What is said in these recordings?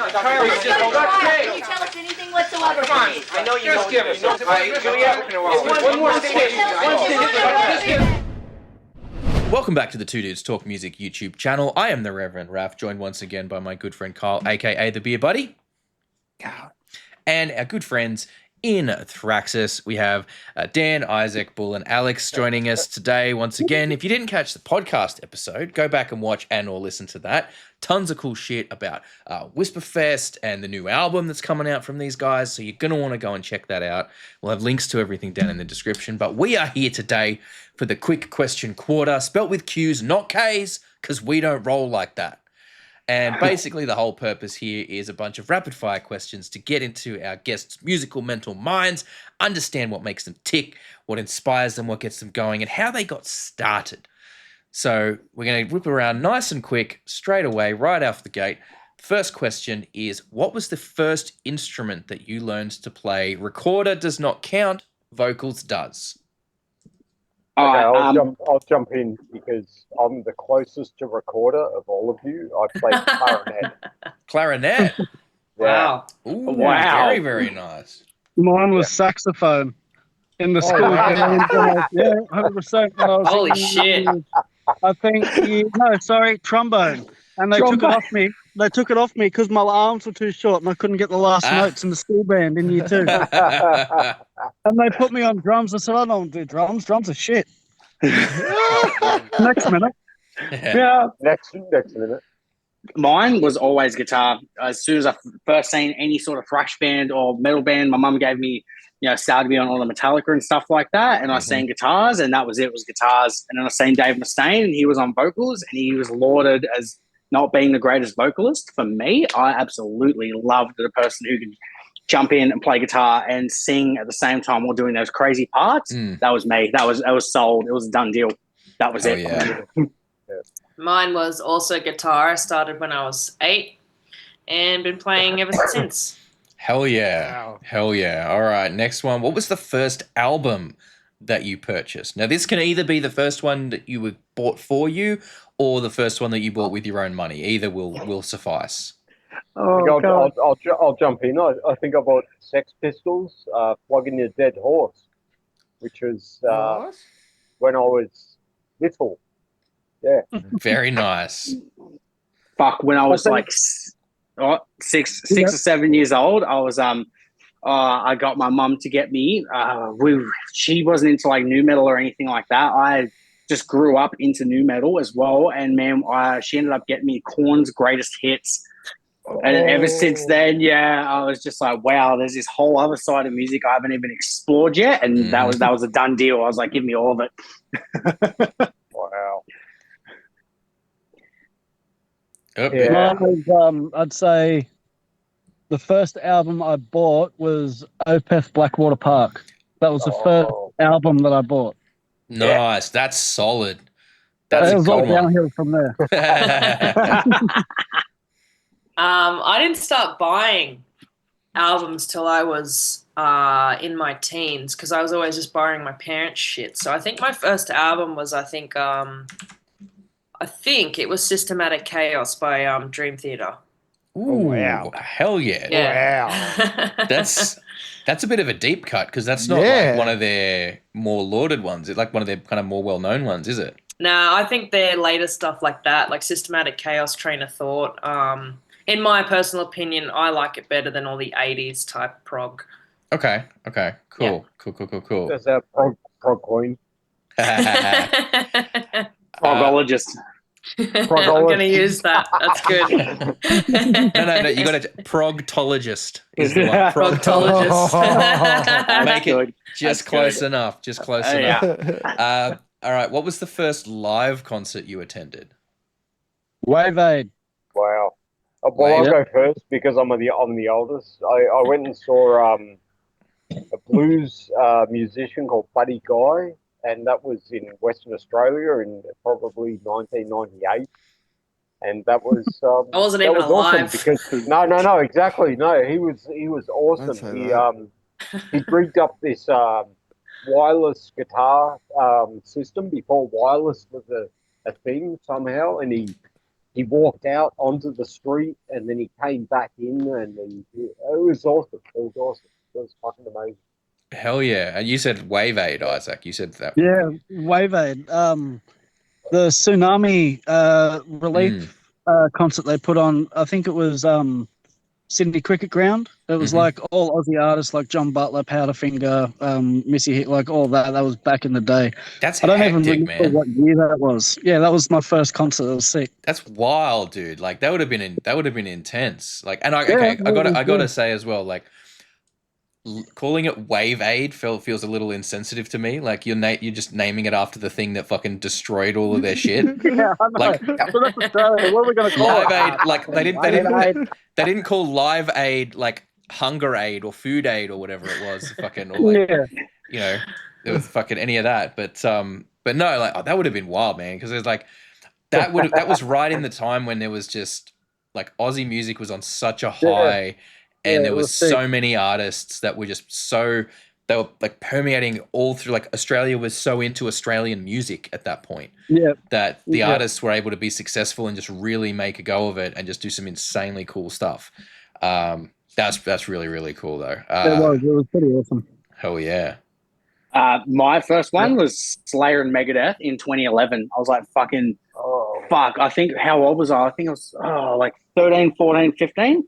Can you tell us anything whatsoever? Fine. I know you just give us. One more station. Welcome back to the Two Dudes Talk Music YouTube channel. I am the Reverend Raph, joined once again by my good friend Kyle, aka the Beer Buddy. And our good friends in Thraxas. We have Dan, Isaac, Bull, and Alex joining us today once again. If you didn't catch the podcast episode, go back and watch and or listen to that. Tons of cool shit about WHISPERFEST and the new album that's coming out from these guys, so you're going to want to go and check that out. We'll have links to everything down in the description, but we are here today for the quick question quarter, spelt with Q's, not K's, because we don't roll like that. And basically the whole purpose here is a bunch of rapid fire questions to get into our guests' musical mental minds, understand what makes them tick, what inspires them, what gets them going, and how they got started. So we're going to whip around nice and quick, straight away, right off the gate. First question is, what was the first instrument that you learned to play? Recorder does not count, vocals does. Okay, I'll jump in because I'm the closest to recorder of all of you. I played clarinet. Clarinet? Wow. Ooh, Wow. Very, very nice. Mine was saxophone in the school. Yeah, 100%. Holy shit. I think, trombone. And they took it off me. They took it off me because my arms were too short and I couldn't get the last notes in the school band in year 2. And they put me on drums. I said, I don't do drums. Drums are shit. Next minute. Yeah. Next minute. Mine was always guitar. As soon as I first seen any sort of thrash band or metal band, my mum gave me, started me on all the Metallica and stuff like that. And I sang guitars, and that was it, was guitars. And then I seen Dave Mustaine, and he was on vocals, and he was lauded as not being the greatest vocalist. For me, I absolutely loved the person who could jump in and play guitar and sing at the same time while doing those crazy parts. That was me. That was sold. It was a done deal. That was it. Yeah. Mine was also guitar. I started when I was 8 and been playing ever since. Hell yeah. Wow. Hell yeah. All right, next one. What was the first album that you purchased? Now, this can either be the first one that you bought for you or the first one that you bought with your own money. Either will suffice. I'll jump in. I think I bought Sex Pistols, Flogging Your Dead Horse, which was when I was little. Yeah. Very nice. Fuck, when I was like six or 7 years old, I was I got my mum to get me. She wasn't into like new metal or anything like that. I just grew up into new metal as well, and man, she ended up getting me Korn's Greatest Hits. And ever since then, I was just like, wow, there's this whole other side of music I haven't even explored yet, and that was a done deal. I was like, give me all of it. Wow. Mine was, I'd say the first album I bought was Opeth Blackwater Park. That was the first album that I bought. Nice. That's solid. That's it a was good all one. downhill from there. I didn't start buying albums till I was in my teens because I was always just borrowing my parents' shit. So I think my first album was, I think it was Systematic Chaos by Dream Theater. Ooh, wow. Hell yeah. Wow. That's a bit of a deep cut because that's not like one of their more lauded ones. It's like one of their kind of more well-known ones, is it? No, I think their later stuff like that, like Systematic Chaos, Train of Thought, in my personal opinion, I like it better than all the 80s type prog. Okay. Cool. Yeah. Cool. There's that prog queen. Progologist. I'm going to use that. That's good. No. You got it. Progtologist is the one. Progtologist. Make it just That's close good. enough. Just close enough. All right. What was the first live concert you attended? Wave Aid. Wow. Well, I'll go first because I'm the oldest. I went and saw a blues musician called Buddy Guy, and that was in Western Australia in probably 1998. And that was I wasn't even alive. Awesome because no, exactly. No, he was awesome. He rigged up this wireless guitar system before wireless was a thing somehow, and he he walked out onto the street and then he came back in, and then it was awesome. It was awesome. It was fucking amazing. Hell yeah. And you said Wave Aid, Isaac. You said that. Yeah, Wave Aid. The tsunami relief concert they put on, I think it was Sydney Cricket Ground. It was like all Aussie artists like John Butler, Powderfinger, Missy Hit, like all that. That was back in the day. That's I don't hectic, even remember man. what year that was. Yeah, that was my first concert. It was sick. That's wild, dude. Like that would have been intense. Like, and I Yeah, gotta say as well, like calling it Wave Aid feels a little insensitive to me. Like you're just naming it after the thing that fucking destroyed all of their shit. Yeah, I know. Like But that's Australia. What are we going to call Live it? Aid, like they didn't call Live Aid like Hunger Aid or Food Aid or whatever it was. Fucking or like you know, it was fucking any of that. But no, like that would have been wild, man. Because it was like that was right in the time when there was just like Aussie music was on such a high. And there was so many artists that were just they were like permeating all through. Like Australia was so into Australian music at that point that the artists were able to be successful and just really make a go of it and just do some insanely cool stuff. That's really, really cool though. It was pretty awesome. Hell yeah. My first one was Slayer and Megadeth in 2011. I was like, fuck. I think, how old was I? I think I was like 13, 14, 15.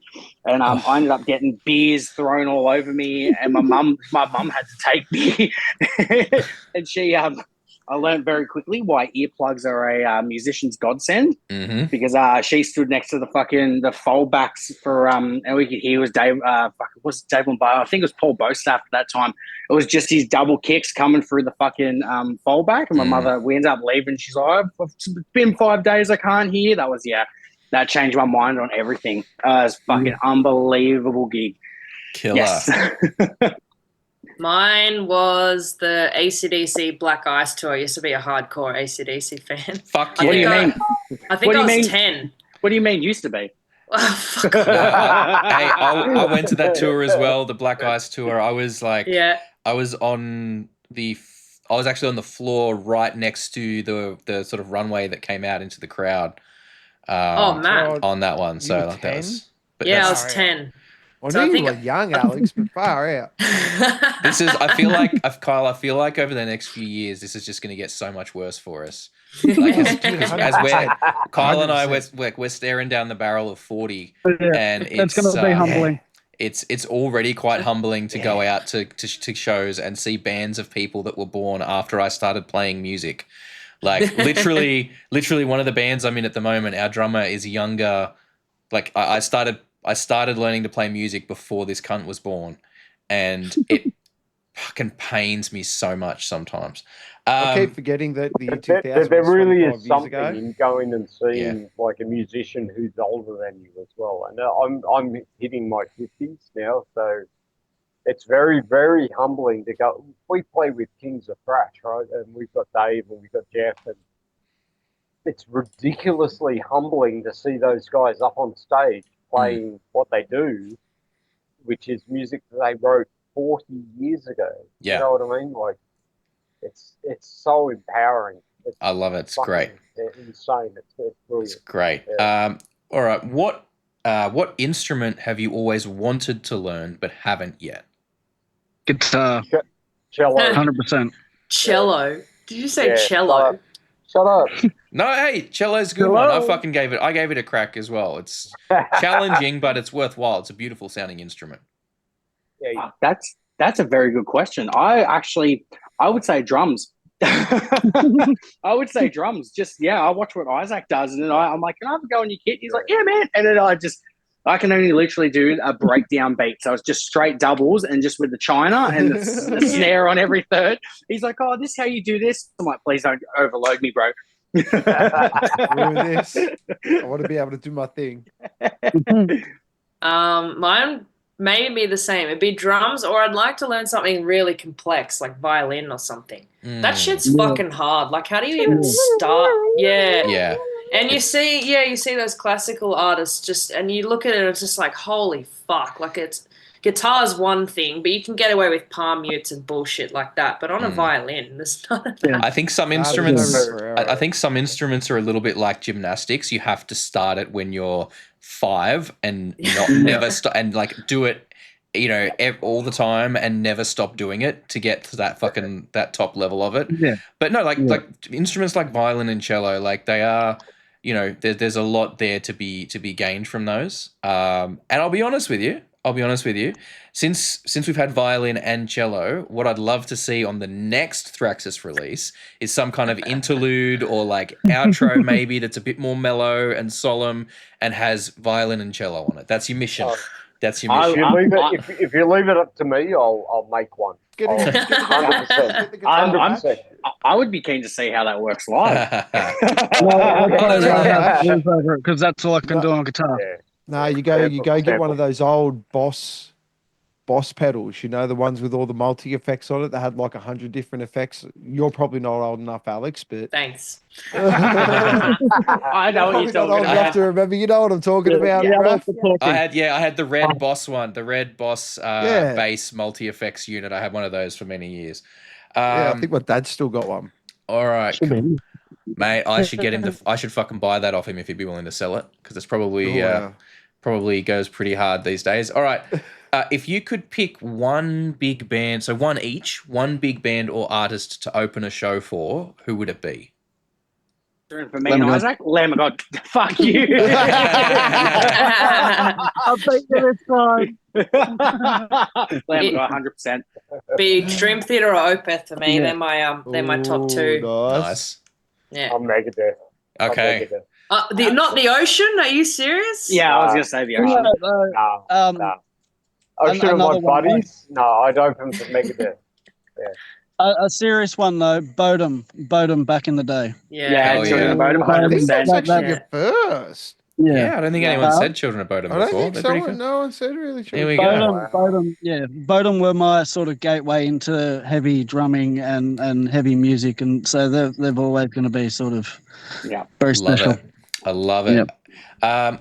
And I ended up getting beers thrown all over me. And my mum had to take me. And she, I learned very quickly why earplugs are a musician's godsend, because she stood next to the foldbacks for and we could hear was Dave Lombardo. I think it was Paul Bostaff at that time. It was just his double kicks coming through the fucking foldback, and my mother, we ended up leaving. She's like, it's been 5 days, I can't hear. That changed my mind on everything. It was fucking unbelievable gig. Killer. Yes. Mine was the AC/DC Black Ice Tour. I used to be a hardcore AC/DC fan. Fuck What do you mean? I think I was 10. What do you mean used to be? Fuck Hey, off. I went to that tour as well, the Black Ice tour. I was like, I was actually on the floor right next to the sort of runway that came out into the crowd. Man. On that one. So like, that 10? was. I was 10. I So I knew you think- were young, Alex, but far out. This is. I feel like over the next few years, this is just going to get so much worse for us. Like as Kyle and I, we're staring down the barrel of 40, and It's going to be humbling. It's already quite humbling to go out to shows and see bands of people that were born after I started playing music. Like literally one of the bands I'm in at the moment, our drummer is younger. Like I started learning to play music before this cunt was born, and it fucking pains me so much sometimes. I keep forgetting that the year But 2000 there was really 25 is years something ago. in going and seeing like a musician who's older than you as well. And I'm hitting my 50s now, so it's very, very humbling to go. We play with Kings of Thrash, right? And we've got Dave and we've got Jeff, and it's ridiculously humbling to see those guys up on stage playing what they do, which is music that they wrote 40 years ago. Yeah. You know what I mean? Like, it's so empowering. I love it. It's great. Insane. It's brilliant. It's great. Yeah. All right. What instrument have you always wanted to learn but haven't yet? Guitar, Cello. 100%. Cello. Did you say Yeah, cello? Shut up. No, hey, cello's a good one. I gave it a crack as well. It's challenging, but it's worthwhile. It's a beautiful sounding instrument. Yeah, That's a very good question. I would say drums. I would say drums. Just I watch what Isaac does, and then I'm like, can I have a go on your kit? He's like, yeah, man. And then I can only literally do a breakdown beat. So it's just straight doubles and just with the china and the snare on every third. He's like, oh, this is how you do this. I'm like, please don't overload me, bro. Screw this. I want to be able to do my thing. Mine may be the same. It'd be drums, or I'd like to learn something really complex, like violin or something. That shit's fucking hard. Like, how do you even start? Yeah. Yeah. And you see those classical artists and you look at it and it's just like, holy fuck. Like guitar's one thing, but you can get away with palm mutes and bullshit like that. But on a violin, there's not. I think some instruments. I think some instruments are a little bit like gymnastics. You have to start it when you're 5 and never stop and like do it. All the time and never stop doing it to get to that top level of it. Yeah. But no, like instruments like violin and cello, like they are, there's a lot there to be gained from those. And I'll be honest with you. Since we've had violin and cello, what I'd love to see on the next Thraxas release is some kind of interlude or like outro maybe that's a bit more mellow and solemn and has violin and cello on it. That's your mission. That's your mission. If you leave it up to me, I'll make one. 100%. 100%. I would be keen to see how that works live. Because that's all I can do on guitar. Yeah. No, you go get one of those old Boss pedals, the ones with all the multi effects on it that had like 100 different effects. You're probably not old enough, Alex, but Thanks. I know what you're talking old about. enough to remember. You know what I'm talking about, Raph? I had the Red Boss one, the Red Boss bass multi effects unit. I had one of those for many years. I think my dad's still got one. All right, mate. I should get him I should fucking buy that off him if he'd be willing to sell it because it's probably probably goes pretty hard these days. All right. If you could pick one big band, so one each, one big band or artist to open a show for, who would it be? For me and Isaac? Lamb of God. Fuck you. I'll take you this time. Lamb of God, 100%. Be Extreme Theatre or Opeth for me. They're my top 2. Nice. Yeah. I'm Megadeth. Okay. Not the Ocean? Are you serious? Yeah, I was going to say the Ocean. Nah. Ocean of my buddies? No, I'd open for Megadeth. A serious one though, Bodum back in the day. Yeah. Children of Bodom, I think 100%. that's actually your first. Yeah, I don't think anyone said Children of Bodom I before. don't think so. No one said really. Here we go. Bodum were my sort of gateway into heavy drumming and heavy music, and so they're always going to be sort of very special. I love it. Yep.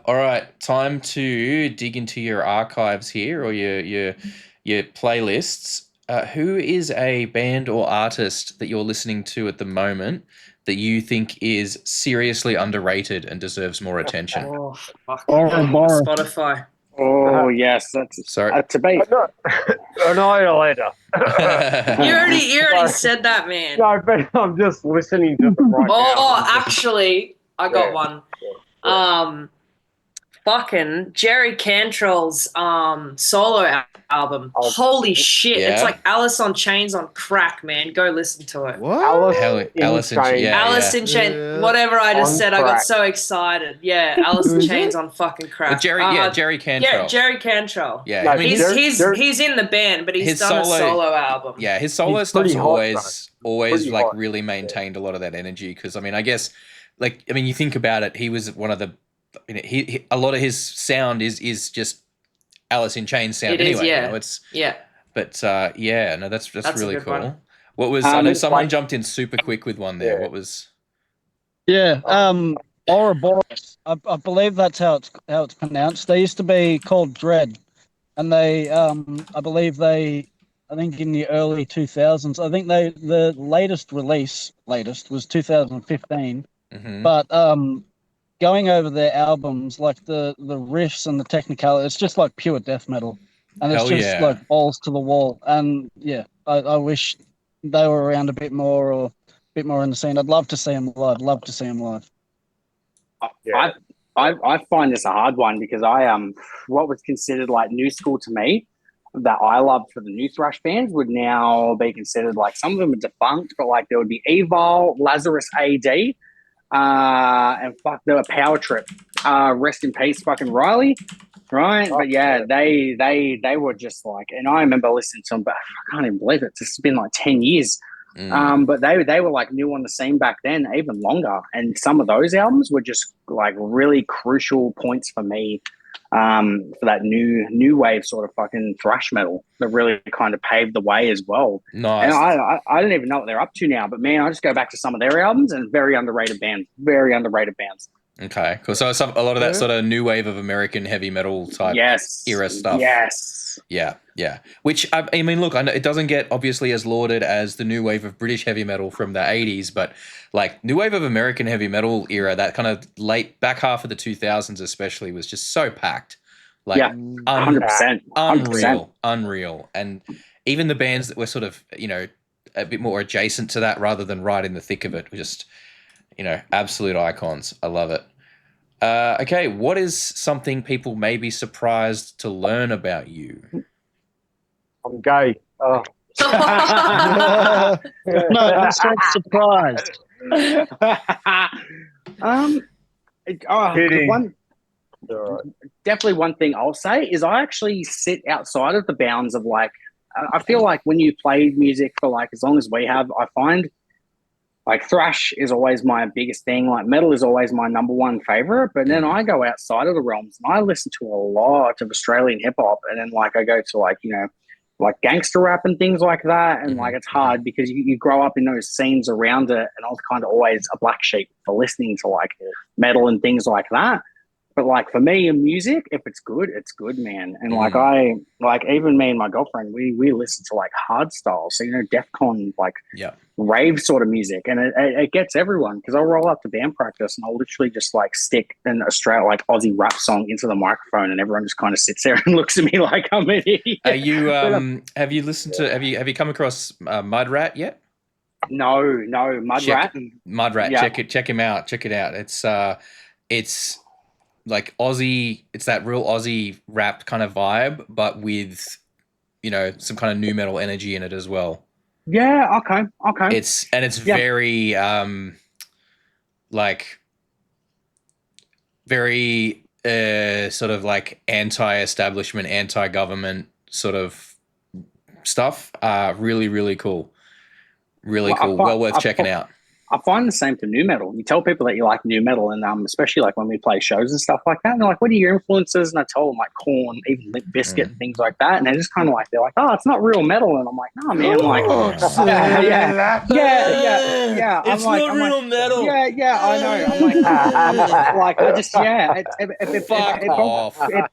All right, time to dig into your archives here or your playlists. Who is a band or artist that you're listening to at the moment that you think is seriously underrated and deserves more attention? Oh, fuck. Borrow. Spotify. Oh, yes. That's Sorry. to be. Annihilator. You already said that, man. No, but I'm just listening to them right now. Oh, actually, I got one. Fucking Jerry Cantrell's solo album. Holy shit. Yeah. It's like Alice on Chains on crack, man. Go listen to it. What? Alice in Chains. Alice in Chains. Yeah. Whatever I just On said, I got crack. so excited. Yeah, Alice in Who is Chains it? on fucking crack. Jerry Cantrell. Yeah, Jerry Cantrell. Yeah, No, I mean, He's in the band, but he's his done solo- a solo album. yeah, his solo He's stuff's pretty hot, always Pretty like hot. really maintained a lot of that energy because I mean, I guess you think about it, he was one of the he a lot of his sound is just Alice in Chains sound It is, anyway. yeah. You know, it's Yeah. but that's That's a really good cool. one. What was I know someone like- jumped in super quick with one there. Yeah. What was Ouroboros. I believe that's how it's pronounced. They used to be called Dread, and they I think in the early 2000s. I think the latest was 2015. Mhm. But going over their albums, like the riffs and the technicality, it's just like pure death metal, and it's Hell just yeah. like balls to the wall. And yeah, I wish they were around a bit more or a bit more in the scene. I'd love to see them live. Yeah. I find this a hard one because what was considered like new school to me that I loved for the new thrash bands would now be considered like some of them are defunct, but like there would be Evil, Lazarus AD, and there were Power Trip. Rest in peace, fucking Riley. Right, but yeah, they were just like, and I remember listening to them, but I can't even believe it. It's been like 10 years. But they were like new on the scene back then, even longer. And some of those albums were just like really crucial points for me for that new wave sort of fucking thrash metal that really kind of paved the way as well. Nice. And I don't even know what they're up to now, but man, I just go back to some of their albums and very underrated bands. Okay, cool. So a lot of that sort of new wave of American heavy metal type era stuff. Yes. Yeah. Which I mean, look, I know it doesn't get obviously as lauded as the new wave of British heavy metal from the 80s, but like new wave of American heavy metal era, that kind of late back half of the 2000s especially was just so packed. Like Yeah, 100%. 100%. unreal. And even the bands that were sort of, a bit more adjacent to that rather than right in the thick of it were just, absolute icons. I love it. Okay, what is something people may be surprised to learn about you? I'm gay. No, that's not surprised. Kidding. Definitely one thing I'll say is I actually sit outside of the bounds of like, I feel like when you play music for like as long as we have, I find like thrash is always my biggest thing. Like metal is always my number one favorite. But then I go outside of the realms and I listen to a lot of Australian hip hop. And then like I go to like, like gangster rap and things like that. And like it's hard because you grow up in those scenes around it. And I was kind of always a black sheep for listening to like metal and things like that. But like for me in music, if it's good, man. And like even me and my girlfriend, we listen to like hard style, so DEFCON, like rave sort of music, and it gets everyone. Because I'll roll up to band practice and I'll literally just like stick an Australian like Aussie rap song into the microphone, and everyone just kind of sits there and looks at me like I'm an idiot. Are you have you listened to have you come across Mudrat yet? No, Mudrat. Mudrat, Yeah. check him out. Check it out. It's like Aussie, it's that real Aussie rap kind of vibe, but with some kind of new metal energy in it as well. Yeah, okay. It's very like very sort of like anti-establishment, anti-government sort of stuff. Really, really cool. Really cool. Well worth checking out. I find the same for new metal. You tell people that you like new metal, and especially like when we play shows and stuff like that, and they're like, "What are your influences?" And I tell them like Korn, even Limp Bizkit, and things like that, and they're just kind of like, they're like, "Oh, it's not real metal," and I'm like, "No, man, like, yeah, It's not real metal. Yeah, I know." I'm like, I just,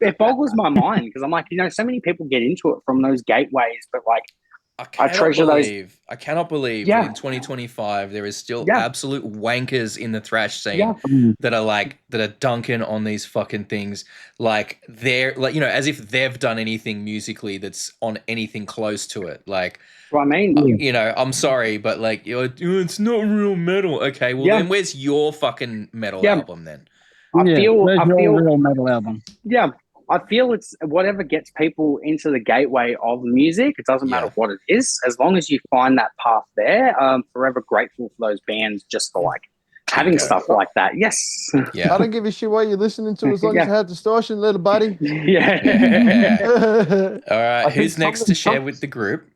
it boggles my mind because I'm like, so many people get into it from those gateways, but like. I treasure those. I cannot believe that in 2025 there is still absolute wankers in the thrash scene that are dunking on these fucking things like they're like as if they've done anything musically that's on anything close to it. Like, well, I mean, I'm sorry, but like it's not real metal. Okay, well then where's your fucking metal album then? I feel real metal album. Yeah. I feel it's whatever gets people into the gateway of music. It doesn't matter what it is, as long as you find that path there. Forever grateful for those bands just for like having stuff like that. Yes. Yeah. I don't give a shit what you're listening to as long as you have distortion, little buddy. Yeah. All right. Who's next to share with the group?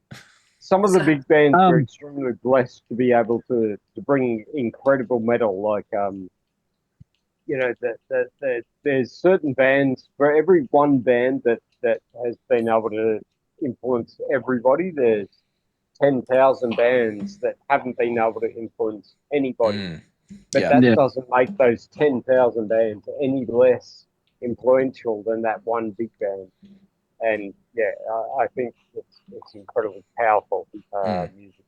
Some of the big bands are extremely blessed to be able to bring incredible metal like there's certain bands for every one band that has been able to influence everybody. There's 10,000 bands that haven't been able to influence anybody. But that doesn't make those 10,000 bands any less influential than that one big band. And I think it's incredibly powerful music.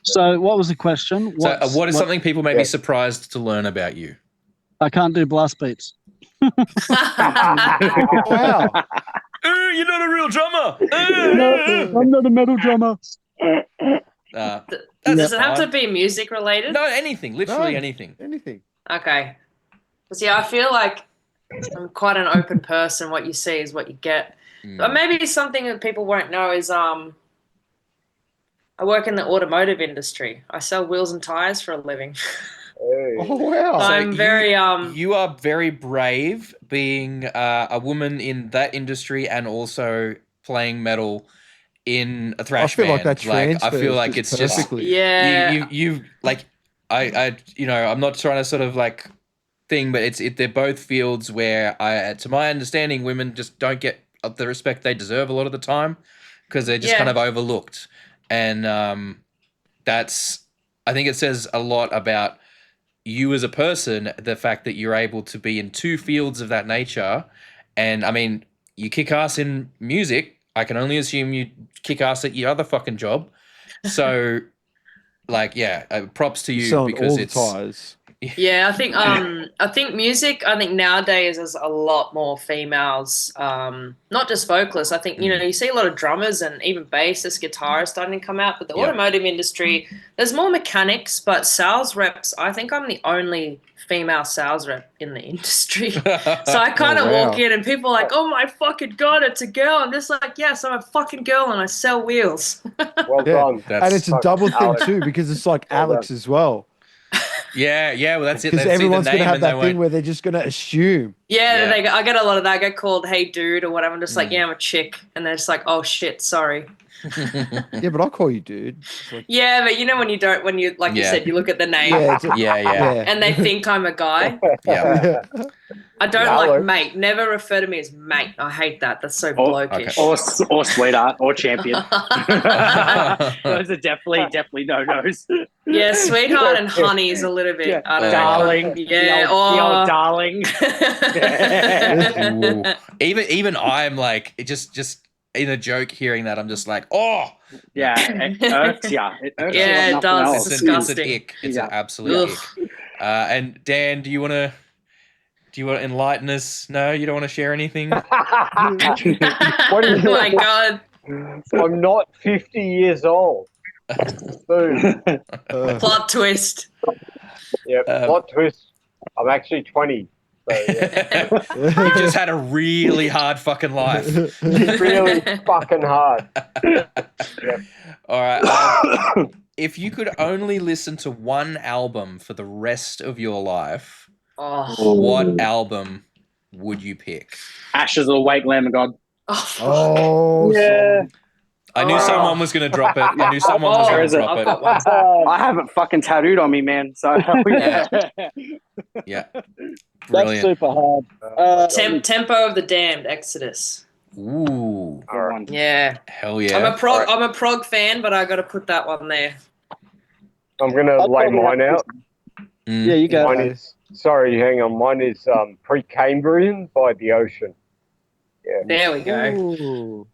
So, what was the question? What is something people may be surprised to learn about you? I can't do blast beats. Wow. You're not a real drummer. No, I'm not a metal drummer. Does it have to be music related? No, anything. Literally anything. Anything. Okay. See, I feel like I'm quite an open person. What you see is what you get. But maybe something that people won't know is I work in the automotive industry. I sell wheels and tires for a living. Oh wow! I'm very You are very brave, being a woman in that industry and also playing metal in a thrash band. Like that transfers. I feel like it's perfectly. just you like I I'm not trying to sort of like thing, but they're both fields where to my understanding, women just don't get the respect they deserve a lot of the time because they're just kind of overlooked, and I think it says a lot about you as a person, the fact that you're able to be in two fields of that nature. And I mean, you kick ass in music, I can only assume you kick ass at your other fucking job. So, like, yeah, props to You're you selling because all the it's tires. Yeah, I think music, I think nowadays there's a lot more females, not just vocalists. I think, you see a lot of drummers and even bassists, guitarists starting to come out, but the automotive industry, there's more mechanics, but sales reps, I think I'm the only female sales rep in the industry. So I kind of walk in and people are like, oh my fucking God, it's a girl. I'm just like, yes, I'm a fucking girl and I sell wheels. Well done. And it's a double thing Alex. too, because it's like Alex as well. Yeah, well, that's it. Because They see the everyone's going to name have and they that thing won't. where they're just going to assume. Yeah, I get a lot of that. I get called "Hey dude" or whatever. I'm just like, Mm. yeah, I'm a chick, and they're just like, oh shit, sorry. Yeah, but I'll call you dude. It's like, Yeah, but when you like you Yeah. said, you look at the name yeah, it's a- Yeah. and they think I'm a guy. Yeah. yeah. I don't Yeah. like Alex. mate. Never refer to me as mate. I hate that. That's so Oh, blokish. Or sweetheart or champion. Those are definitely no-nos. Yeah, sweetheart and honey is a little bit. Yeah, I don't darling. know. Yeah, the old darling. Ooh. Even I'm like, it just in a joke hearing that, I'm just like, oh. Yeah, it irks ya. It irks ya Yeah, like it nothing does. else. It's an Disgusting. ick. It's Yeah. an absolute Ugh. ick. And Dan, do you want to enlighten us? No, you don't want to share anything? What Oh do you my God. I'm not 50 years old. Boom. Plot twist. Yep. Plot twist. I'm actually 20. So, yeah. You've just had a really hard fucking life. Really fucking hard. Yep. All right. If you could only listen to one album for the rest of your life, Oh. what album would you pick? Ashes of the Wake, Lamb of God. Oh, Yeah. I knew someone was going to drop it. I knew someone was going to drop I've got it. one. I have it fucking tattooed on me, man. So Yeah. Yeah. That's Brilliant. super hard. Tempo of the Damned, Exodus. Ooh. Good one. Yeah. Hell yeah. I'm a prog fan, but I got to put that one there. I'm going to I'd lay probably mine have out. Mm. Yeah, you go. Mine is, sorry, hang on. Mine is Precambrian by The Ocean. Yeah. There we go. Ooh.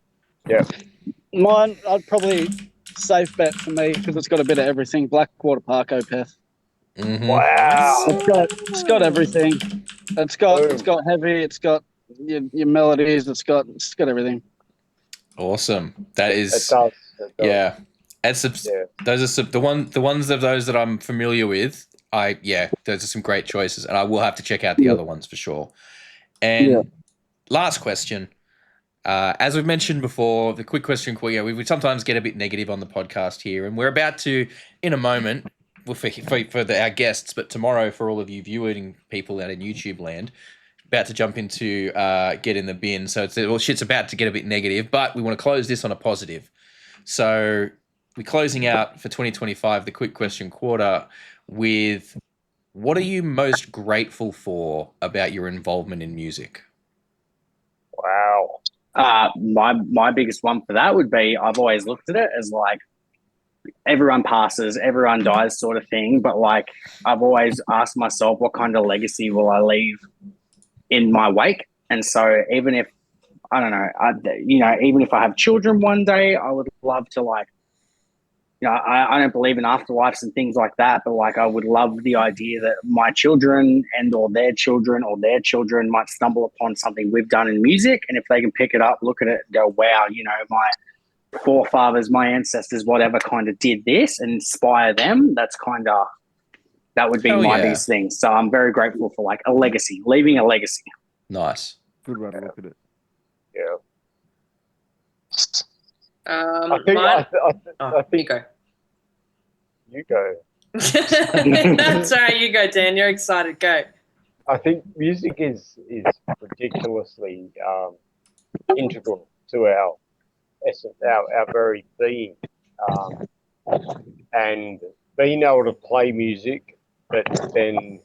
Yeah. Mine, I'd probably safe bet for me because it's got a bit of everything. Blackwater Park Opeth. Mhm. Wow. It's got everything. It's got heavy. It's got your melodies. It's got everything. Awesome. That It is, does. It does. yeah. Those are the ones of those that I'm familiar with. Those are some great choices, and I will have to check out the other ones for sure. And last question. As we've mentioned before, the quick question, we sometimes get a bit negative on the podcast here, and we're about to, in a moment, for our guests, but tomorrow for all of you viewing people out in YouTube land, about to jump into Get in the Bin. So shit's about to get a bit negative, but we want to close this on a positive. So we're closing out for 2025, the quick question quarter, with what are you most grateful for about your involvement in music? Wow. My biggest one for that would be, I've always looked at it as like everyone passes, everyone dies sort of thing. But like, I've always asked myself, what kind of legacy will I leave in my wake? And so even if, I don't know, even if I have children one day, I would love to I don't believe in afterlives and things like that, but like I would love the idea that my children or their children might stumble upon something we've done in music, and if they can pick it up, look at it, and go, wow, my forefathers, my ancestors, whatever, kind of did this, and inspire them. That would be my biggest thing. So I'm very grateful for like a legacy, leaving a legacy. Nice. Good way to look at it. Yeah. I think you go. You go. That's all right. You go, Dan. You're excited. Go. I think music is ridiculously integral to our essence, our very being, and being able to play music, but then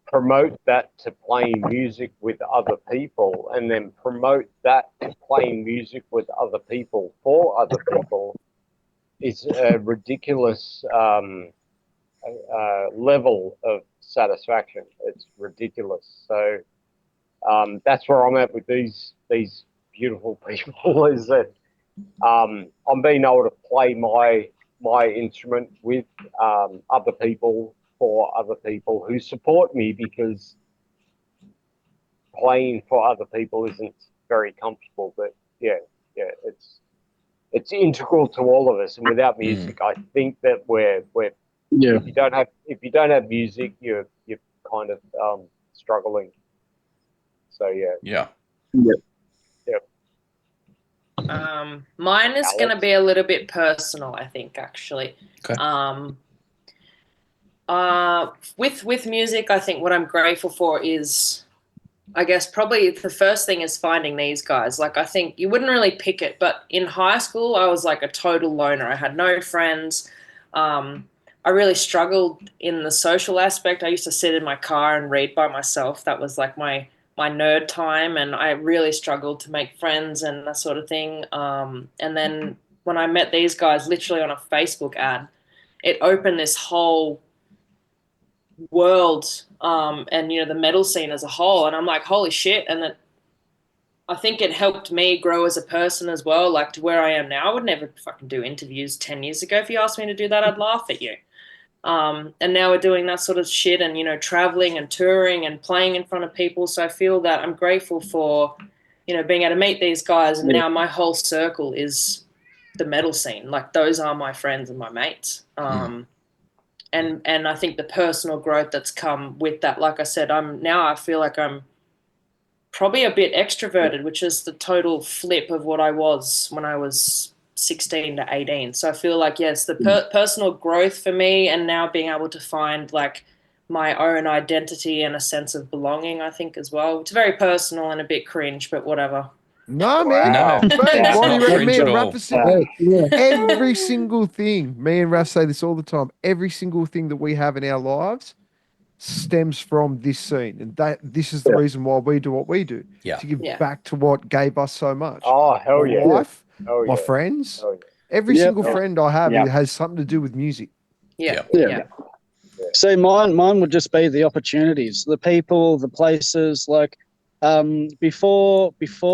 promote that to playing music with other people, and then promote that to playing music with other people for other people is a ridiculous level of satisfaction. It's ridiculous. So that's where I'm at with these beautiful people is that I'm being able to play my instrument with other people for other people who support me, because playing for other people isn't very comfortable. But yeah, it's integral to all of us. And without music, I think that we're Yeah. if you don't have music, you're kind of struggling. So Yeah. Mine is Alex? going to be a little bit personal, I think, actually. Okay. With music, I think what I'm grateful for is, I guess probably the first thing is finding these guys. Like, I think you wouldn't really pick it, but in high school, I was like a total loner. I had no friends. I really struggled in the social aspect. I used to sit in my car and read by myself. That was like my nerd time, and I really struggled to make friends and that sort of thing. And then when I met these guys literally on a Facebook ad, it opened this whole world, and the metal scene as a whole, and I'm like, holy shit. And then I think it helped me grow as a person as well, like to where I am now. I would never fucking do interviews 10 years ago. If you asked me to do that, I'd laugh at you. And now we're doing that sort of shit and, traveling and touring and playing in front of people. So I feel that I'm grateful for, being able to meet these guys. And now my whole circle is the metal scene. Like, those are my friends and my mates. And I think the personal growth that's come with that, like I said, I feel like I'm probably a bit extroverted, which is the total flip of what I was when I was 16 to 18. So I feel like, yes, the personal growth for me, and now being able to find like my own identity and a sense of belonging, I think, as well. It's very personal and a bit cringe, but whatever. No, man. No, Mate, it's Bonnie, not cringe me at and all. Raph are sitting- every single thing, me and Raph say this all the time, every single thing that we have in our lives stems from this scene. And this is the reason why we do what we do. Yeah. To give back to what gave us so much. Oh, hell My yeah. life, Oh, my yeah. friends, Oh, yeah. every single Yeah. friend I have Yeah. it has something to do with music. Yeah. See, mine would just be the opportunities, the people, the places. Like, before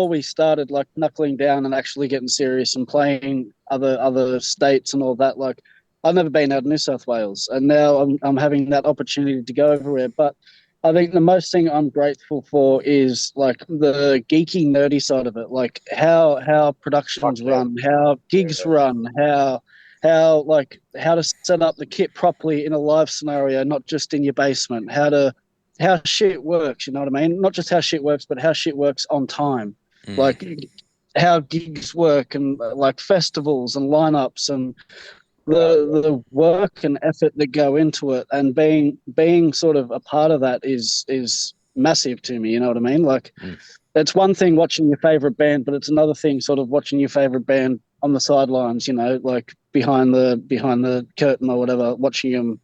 we started like knuckling down and actually getting serious and playing other states and all that, like, I've never been out of New South Wales, and now I'm having that opportunity to go everywhere. But I think the most thing I'm grateful for is like the geeky, nerdy side of it, like how productions run, how gigs run, how to set up the kit properly in a live scenario, not just in your basement, how shit works, you know what I mean? Not just how shit works, but how shit works on time. Like how gigs work, and like festivals and lineups, and the work and effort that go into it, and being sort of a part of that is massive to me, you know what I mean? Like, it's one thing watching your favorite band, but it's another thing sort of watching your favorite band on the sidelines, like behind the curtain or whatever, watching them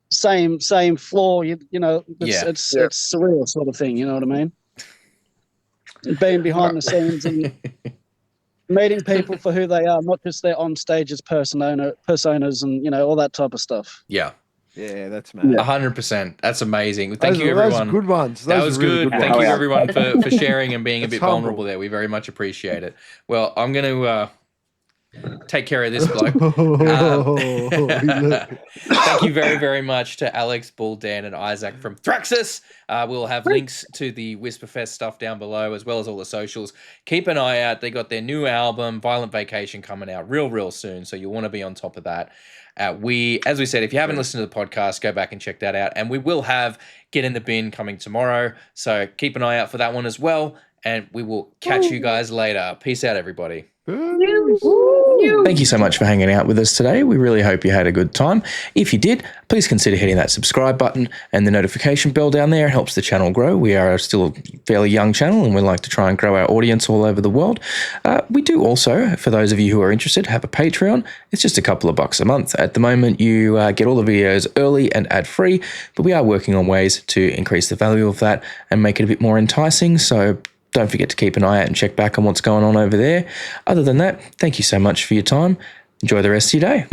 same floor, it's surreal sort of thing, you know what I mean? Being behind the scenes and meeting people for who they are, not just their on stages personas and all that type of stuff. Yeah. Yeah, that's mad. 100%. That's amazing. Thank you, Those everyone. are good ones. That was really good. ones. Thank you, everyone, for sharing and being a It's bit humble. vulnerable there. We very much appreciate it. Well, I'm going to take care of this bloke. Thank you very, very much to Alex, Bull, Dan, and Isaac from Thraxas. We'll have links to the WHISPERFEST stuff down below, as well as all the socials. Keep an eye out. They got their new album, Violent Vacation, coming out real soon, so you'll want to be on top of that. As we said, if you haven't listened to the podcast, go back and check that out. And we will have Get in the Bin coming tomorrow, so keep an eye out for that one as well. And we will catch you guys later. Peace out, everybody. Thank you so much for hanging out with us today. We really hope you had a good time. If you did, please consider hitting that subscribe button and the notification bell down there. It helps the channel grow. We are still a fairly young channel, and we like to try and grow our audience all over the world. We do also, for those of you who are interested, have a Patreon. It's just a couple of bucks a month. At the moment, you get all the videos early and ad-free, but we are working on ways to increase the value of that and make it a bit more enticing. So don't forget to keep an eye out and check back on what's going on over there. Other than that, thank you so much for your time. Enjoy the rest of your day.